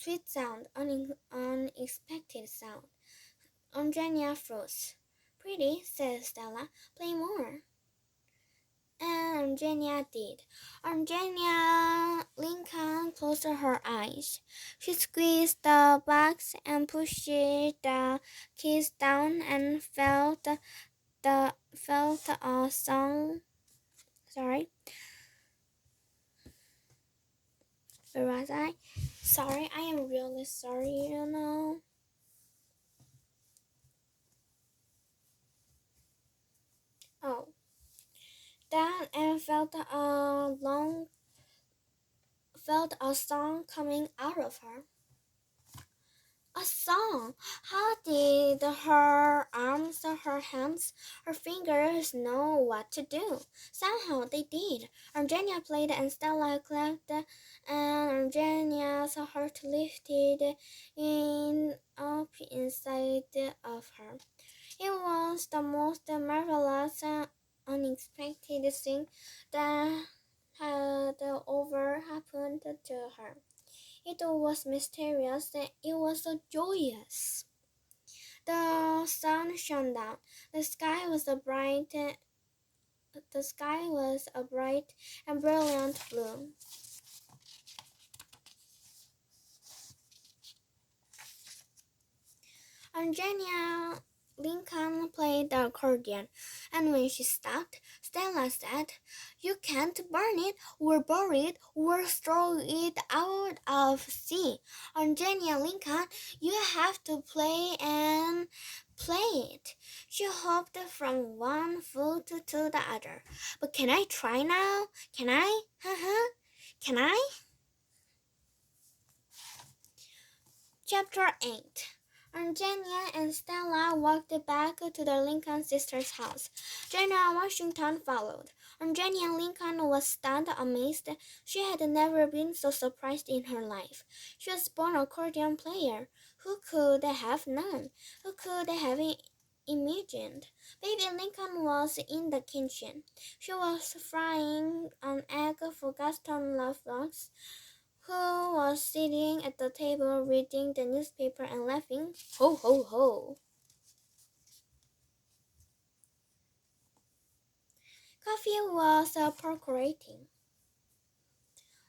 sweet sound, unexpected sound. Eugenia froze. Pretty, said Stella. Play more. And Eugenia did. Eugenia Lincoln closed her eyes. She squeezed the box and pushed the keys down and felt a song. Sorry, where was I? Sorry, I am really sorry. Oh, that and felt a song coming out of her. A song! How did her arms, her hands, her fingers know what to do? Somehow they did. Eugenia played and Stella clapped, and Eugenia's heart lifted up inside of her. It was the most marvelous and unexpected thing that had ever happened to her. It was mysterious and it was so joyous. The sun shone down. The sky was a bright and brilliant blue. Eugenia Lincoln played the accordion, and when she stopped, Stella said, "You can't burn it, or bury it, or throw it out of sea. Eugenia Lincoln, you have to play and play it." She hopped from one foot to the other. "But can I try now? Can I? Can I?" Chapter 8. Eugenia and Stella walked back to the Lincoln sisters' house. General Washington followed. Eugenia Lincoln was stunned, amazed. She had never been so surprised in her life. She was born accordion player. Who could have known? Who could have imagined? Baby Lincoln was in the kitchen. She was frying an egg for Gaston Lovelock, who was sitting at the table reading the newspaper and laughing. Ho, ho, ho. Coffee was percolating.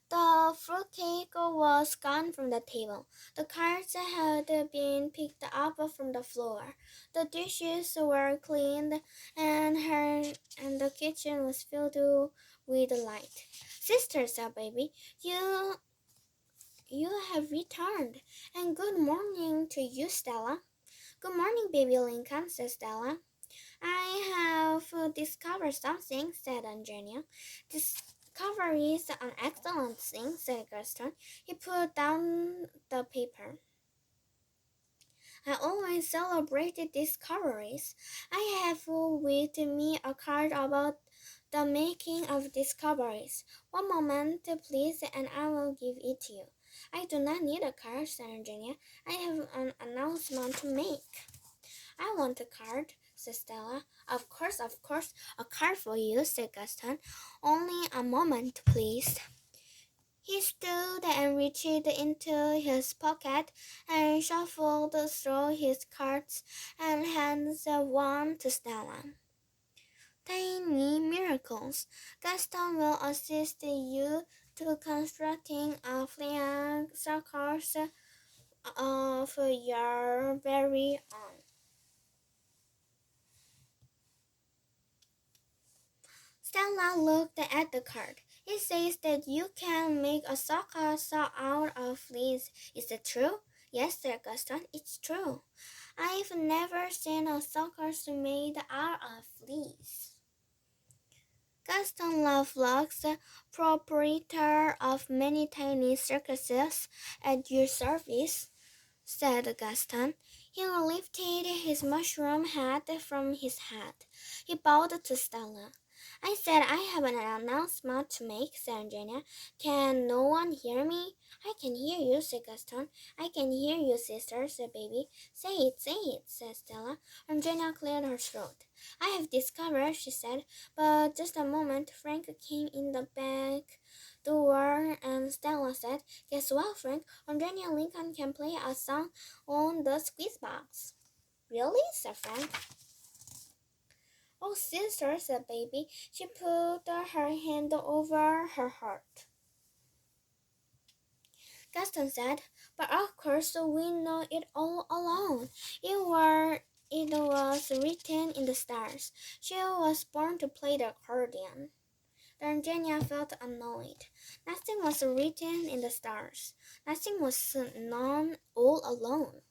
The fruitcake was gone from the table. The cards had been picked up from the floor. The dishes were cleaned, and the kitchen was filled with light. "Sister," said Baby, you have returned, and good morning to you, Stella." "Good morning, Baby Lincoln," said Stella. "I have discovered something," said Eugenia. "Discovery is an excellent thing," said Gaston. He put down the paper. "I always celebrated discoveries. I have with me a card about the making of discoveries. One moment, please, and I will give it to you." "I do not need a card," said Eugenia. "I have an announcement to make." "I want a card," said Stella. Of course, a card for you," said Gaston. "Only a moment, please." He stood and reached into his pocket and shuffled through his cards and handed one to Stella. "Tiny miracles. Gaston will assist you to constructing a flying circus of your very own." Stella looked at the card. "It says that you can make a circus out of fleas. Is it true?" "Yes," said Gaston, "it's true. I've never seen a circus made out of fleas." Gaston Lovelock, proprietor of many tiny circuses, at your service," said Gaston. He lifted his mushroom hat from his head. He bowed to Stella. "I said I have an announcement to make," said Eugenia. "Can no one hear me?" "I can hear you," said Gaston. "I can hear you, sister," said Baby. Say it," said Stella. Eugenia cleared her throat. "I have discovered," she said. But just a moment, Frank came in the back door, and Stella said, "Guess what, Frank? Eugenia Lincoln can play a song on the squeeze box." "Really?" said Frank. "Oh, sister," said Baby. She put her hand over her heart. Gaston said, "But of course we know it all along. It was written in the stars. She was born to play the accordion." Then Eugenia felt annoyed. Nothing was written in the stars. Nothing was known all along.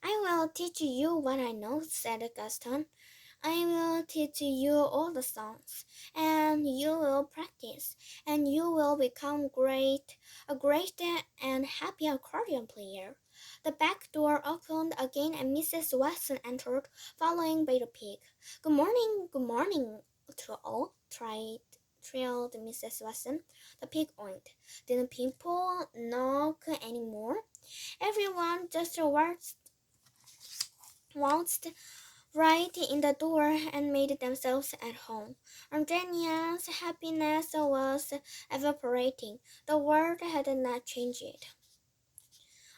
"I will teach you what I know," said Gaston. "I will teach you all the songs, and you will practice, and you will become a great and happy accordion player." The back door opened again and Mrs. Watson entered, following by the pig. Good morning to all," trilled Mrs. Watson. The pig oinked. "Didn't people knock any more?" Everyone just waltzed right in the door and made themselves at home. Eugenia's happiness was evaporating. The world had not changed.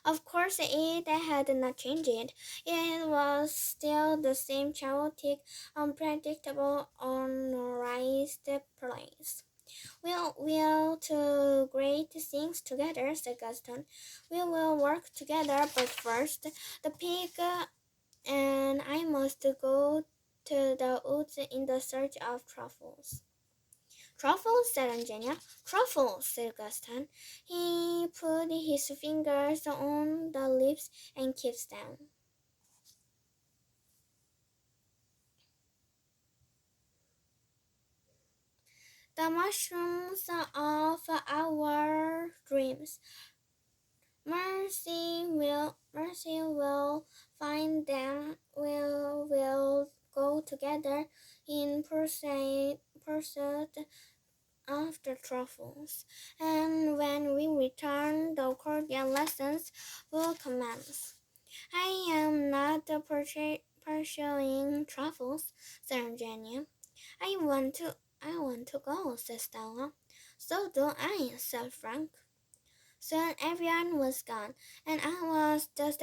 Of course, it had not changed. It was still the same chaotic, unpredictable, unrealized place. We'll do great things together," said Gaston. "We will work together, but first, the pig and I must go to the woods in the search of truffles." "Truffles," said Eugenia. "Truffles," said Gaston. He put his fingers on the lips and kissed them. "The mushrooms of our dreams. Mercy will find them. We will go together in pursuit of the truffles, and when we return, the accordion lessons will commence." "I am not pursuing truffles," said Eugenia. "I want to go," said Stella. "So do I," said Frank. Soon everyone was gone, and it was just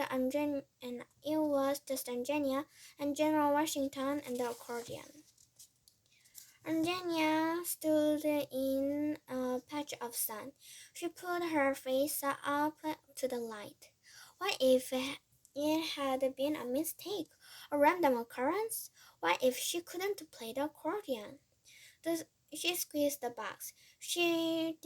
Eugenia and General Washington and the accordion. Eugenia stood in a patch of sun. She put her face up to the light. What if it had been a mistake, a random occurrence? What if she couldn't play the accordion? She squeezed the box. She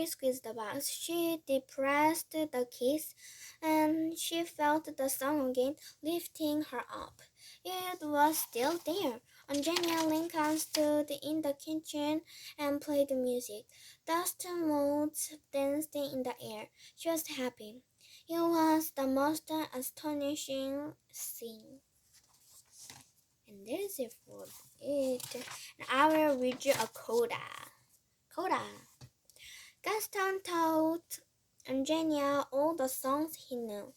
squeezed the box. She depressed the keys, and she felt the song again lifting her up. It was still there. Eugenia Lincoln stood in the kitchen and played music. Dust motes danced in the air. She was happy. It was the most astonishing scene. And this is for it. And I will read you a coda. Coda. Gaston taught Eugenia all the songs he knew,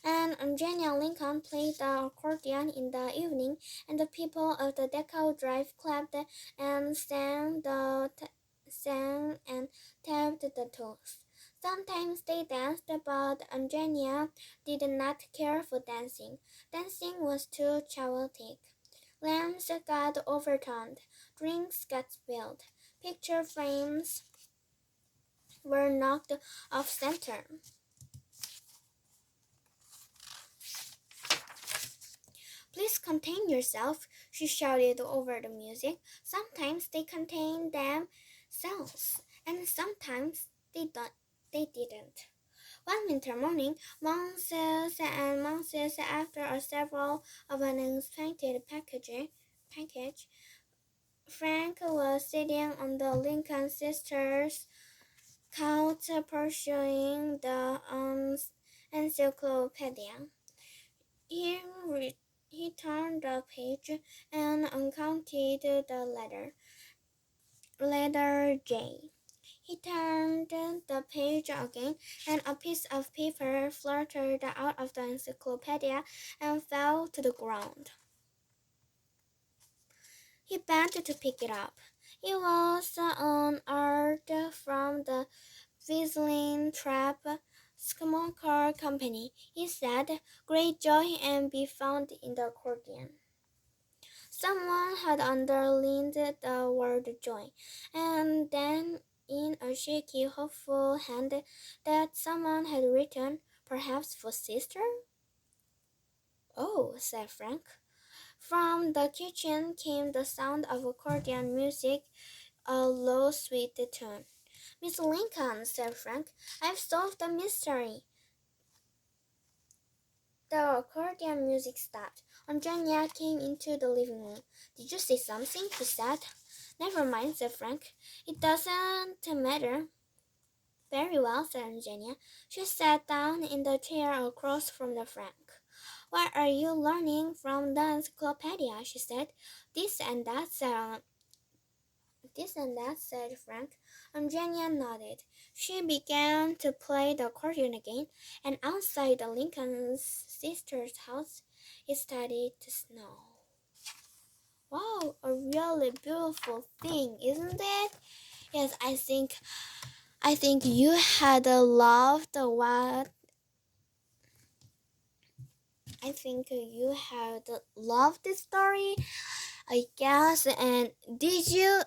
and Eugenia Lincoln played the accordion in the evening, and the people of the Deco Drive clapped and sang and tapped the toes. Sometimes they danced, but Eugenia did not care for dancing. Dancing was too chaotic. Lamps got overturned, drinks got spilled, picture frames were knocked off center. "Please contain yourself," she shouted over the music. Sometimes they contained themselves, and sometimes they didn't. One winter morning, months and months after several of an unexpected package, Frank was sitting on the Lincoln sisters' couch pursuing the encyclopedia. He, he turned the page and uncounted the letter J. He turned the page again, and a piece of paper fluttered out of the encyclopedia and fell to the ground. He bent to pick it up. It was an art from the whistling trap small car company. He said, "Great joy and be found in the accordion." Someone had underlined the word joy, and then in a shaky, hopeful hand that someone had written, "Perhaps for sister?" "Oh," said Frank. From the kitchen came the sound of accordion music, a low, sweet tune. "Miss Lincoln," said Frank, "I've solved the mystery." The accordion music stopped. Eugenia came into the living room. "Did you see something?" she said. "Never mind," said Frank. "It doesn't matter." "Very well," said Eugenia. She sat down in the chair across from the Frank. "What are you learning from the encyclopedia?" she said. "This and that," said Frank. Eugenia nodded. She began to play the accordion again, and outside the Lincoln's sister's house it started to snow. Wow, a really beautiful thing, isn't it? Yes, I think you had loved what I think you had loved this story, I guess. And did you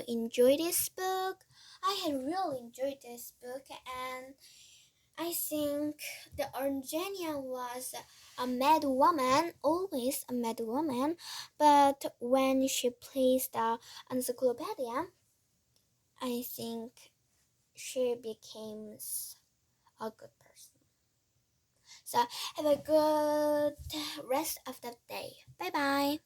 enjoy this book? I had really enjoyed this book, and I think the Eugenia was a mad woman, always a mad woman, but when she plays the encyclopedia, I think she becomes a good person. So have a good rest of the day. Bye bye.